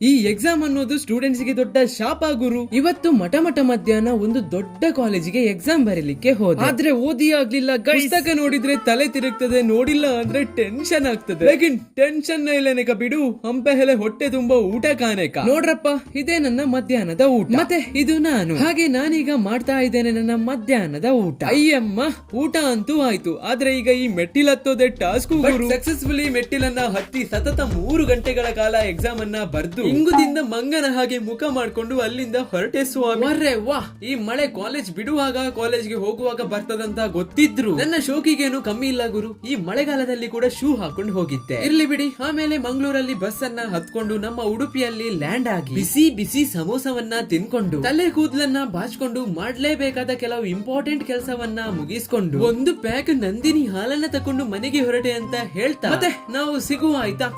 ಈ ಎಕ್ಸಾಮ್ ಅನ್ನೋದು ಸ್ಟೂಡೆಂಟ್ಸ್ ಗೆ ದೊಡ್ಡ ಶಾಪ ಗುರು. ಇವತ್ತು ಮಠ ಮಧ್ಯಾಹ್ನ ಒಂದು ದೊಡ್ಡ ಕಾಲೇಜಿಗೆ ಎಕ್ಸಾಮ್ ಬರೀಲಿಕ್ಕೆ ಹೋದ. ಆದ್ರೆ ಓದಿ ಆಗ್ಲಿಲ್ಲ. ಪುಸ್ತಕ ನೋಡಿದ್ರೆ ತಲೆ ತಿರುಗ್ತದೆ, ನೋಡಿಲ್ಲ ಅಂದ್ರೆ ಟೆನ್ಷನ್ ಆಗ್ತದೆ. ಟೆನ್ಷನ್ ಇಲ್ಲನೇಕ ಬಿಡು, ಹಂಪೆ ಹೆಲೆ ಹೊಟ್ಟೆ ತುಂಬಾ ಊಟ ಕಾನೇಕ. ನೋಡ್ರಪ್ಪ, ಇದೇ ನನ್ನ ಮಧ್ಯಾಹ್ನದ ಊಟ. ಮತ್ತೆ ಇದು ನಾನು. ಹಾಗೆ ನಾನೀಗ ಮಾಡ್ತಾ ಇದ್ದೇನೆ ನನ್ನ ಮಧ್ಯಾಹ್ನದ ಊಟ. ಅಯ್ಯಮ್ಮ, ಊಟ ಅಂತೂ ಆಯ್ತು. ಆದ್ರೆ ಈಗ ಈ ಮೆಟ್ಟಿಲ್ ಹತ್ತೋದೆ ಟಾಸ್ಕ್. ಸಕ್ಸಸ್ಫುಲಿ ಮೆಟ್ಟಿಲನ್ನ ಹತ್ತಿ ಸತತ 3 ಗಂಟೆಗಳ ಕಾಲ ಎಕ್ಸಾಮ್ ಅನ್ನ ಬರ್ದು ಇಂಗುದಿಂದ ಮಂಗನ ಹಾಗೆ ಮುಖ ಮಾಡ್ಕೊಂಡು ಅಲ್ಲಿಂದ ಹೊರಟೆ ಸ್ವಾಮಿ. ವಾ, ಈ ಮಳೆ ಕಾಲೇಜ್ ಬಿಡುವಾಗ ಕಾಲೇಜ್ಗೆ ಹೋಗುವಾಗ ಬರ್ತದಂತ ಗೊತ್ತಿದ್ರು ನನ್ನ ಶೋಕಿಗೇನು ಕಮ್ಮಿ ಇಲ್ಲ ಗುರು. ಈ ಮಳೆಗಾಲದಲ್ಲಿ ಕೂಡ ಶೂ ಹಾಕೊಂಡು ಹೋಗಿದ್ದೆ. ಇರ್ಲಿ ಬಿಡಿ. ಆಮೇಲೆ ಮಂಗಳೂರಲ್ಲಿ ಬಸ್ ಅನ್ನ ಹತ್ಕೊಂಡು ನಮ್ಮ ಉಡುಪಿಯಲ್ಲಿ ಲ್ಯಾಂಡ್ ಆಗಿ ಬಿಸಿ ಬಿಸಿ ಸಮೋಸವನ್ನ ತಿನ್ಕೊಂಡು ತಲೆ ಕೂದಲನ್ನ ಬಾಚ್ಕೊಂಡು ಮಾಡ್ಲೇಬೇಕಾದ ಕೆಲವು ಇಂಪಾರ್ಟೆಂಟ್ ಕೆಲಸವನ್ನ ಮುಗಿಸ್ಕೊಂಡು ಒಂದು ಪ್ಯಾಕ್ ನಂದಿನಿ ಹಾಲನ್ನ ತಕೊಂಡು ಮನೆಗೆ ಹೊರಟೆ ಅಂತ ಹೇಳ್ತಾ ಮತ್ತೆ ನಾವು ಸಿಗುವ ಆಯ್ತಾ.